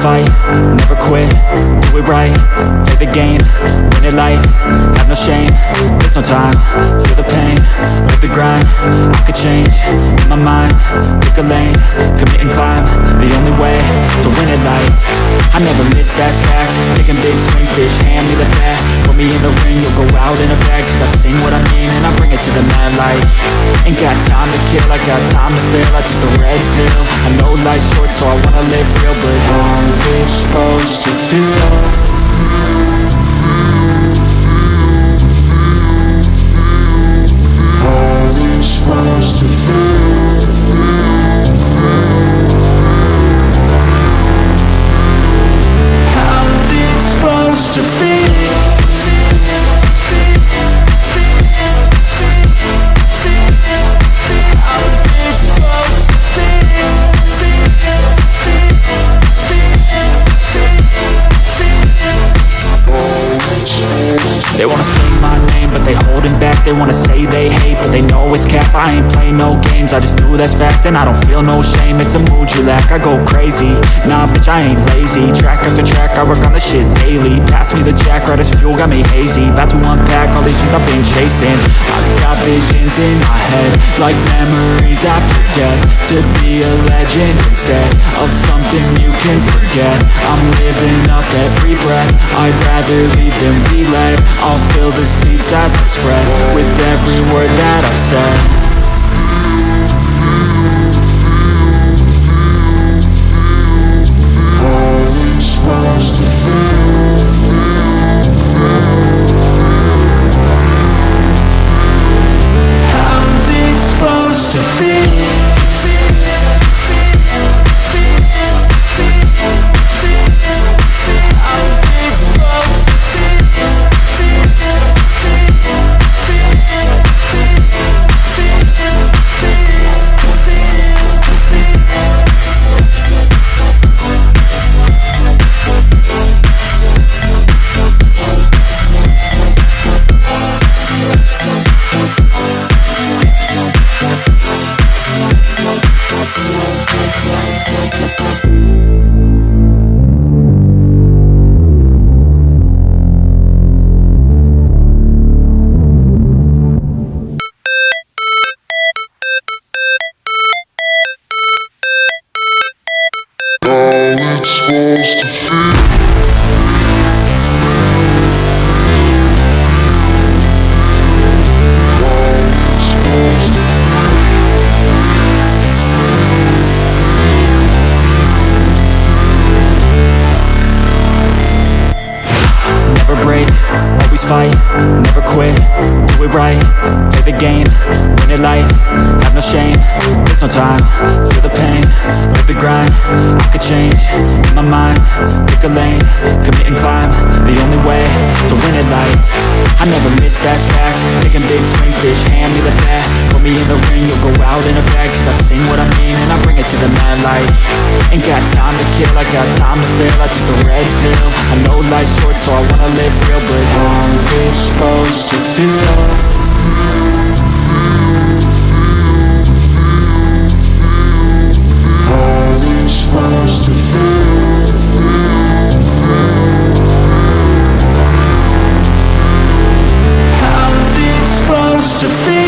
fight, never quit, do it right, play the game, win it life, have no shame, there's no time, feel the pain, live the grind, I could change, in my mind, pick a lane, commit and climb, the only way to win it life, I never miss, that's fact, taking big swings, bitch, hand me the bat, put me in the ring, you'll go out in a bag, cause I sing what I mean and I bring it to the mad light, ain't got time to kill, I got time to feel, I took the red pill, I know life's short so I wanna live real, but how's it supposed to feel? How's it supposed to feel? How's it supposed to feel? They wanna say my name, but they holding back. They wanna say they hate, but they know it's cap. I ain't play no games, I just do that's fact. And I don't feel no shame, it's a mood you lack. I go crazy, nah bitch I ain't lazy. Track after track, I work on the shit daily. Pass me the jack, right as fuel, got me hazy. About to unpack all these shit I've been chasing. I've got visions in my head, like memories after death. To be a legend instead of something you can forget. I'm living up every breath, I'd rather lead than be led. I'll fill the seats as I spread with every word that I've said. How's it supposed to feel? How's it supposed to feel? Fight, never quit, do it right, play the game, win it life, have no shame, there's no time, feel the pain, live the grind, I could change, in my mind, pick a lane, commit and climb, the only way to win it life, I never miss, that's fact, taking big swings, bitch, hand me the bat, put me in the ring, you'll go out in a bag, cause I sing what I mean and I bring it to the mad light, ain't got time to kill, I got time to feel, I took the red pill, I know life's short so I wanna live real, but how's it supposed to feel? How's it supposed to feel? How's it supposed to feel?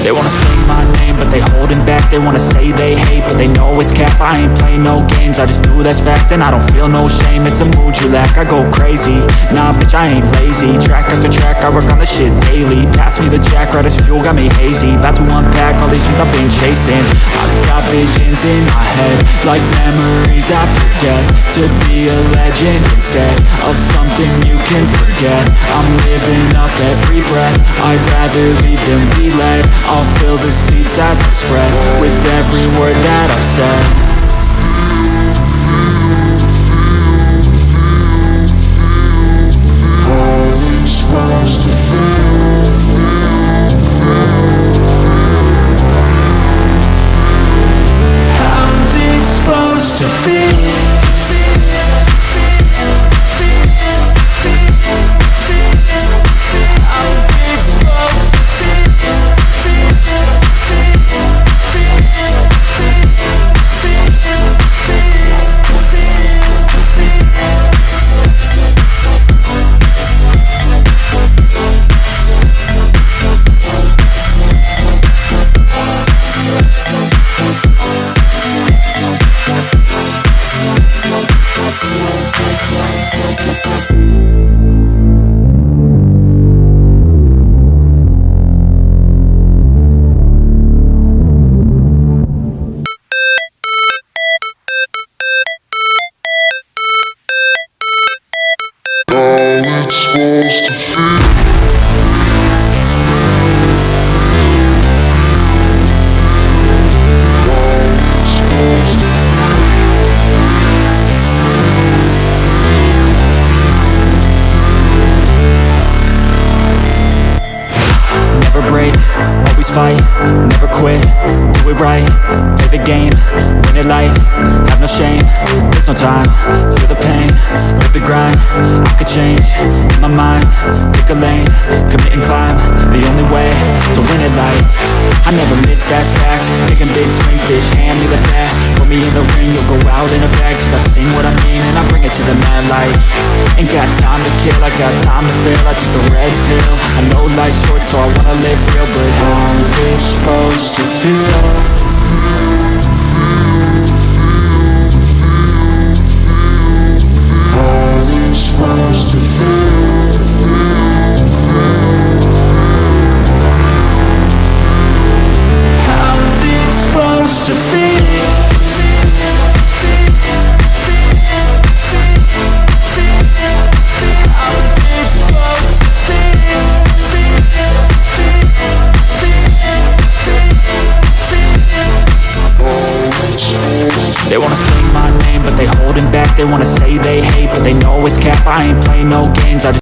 They wanna say my name, but they holding back. They wanna say they hate, but they know it's cap. I ain't play no games, I just do that's fact. And I don't feel no shame, it's a mood you lack. I go crazy, nah bitch I ain't lazy. Track after track, I work on the shit daily. Pass me the jack, right as fuel, got me hazy. About to unpack all these shit I've been chasing. I've got visions in my head, like memories after death. To be a legend instead of something you can forget. I'm living up every breath, I'd rather lead than be led. I'll fill the seats as I spread with every word that I've said. How's it supposed to feel? How's it supposed to feel? How it's supposed to feel. Never break, always fight, never quit, do it right, play the game, win it life, have no shame, there's no time, feel the pain, live the grind, I could change, in my mind, pick a lane, commit and climb, the only way to win it life, I never miss, that's fact, taking big swings, bitch, hand me the bat, put me in the ring, you'll go out in a bag, cause I sing what I mean and I bring it to the mad light, ain't got time to kill, I got time to feel, I took the red pill, I know life's short so I wanna live real, but how's it supposed to feel? How's it supposed to feel? How's it supposed to feel? They wanna say my name, but they holding back. They wanna say they hate, but they know it's cap. I ain't playing no games, I just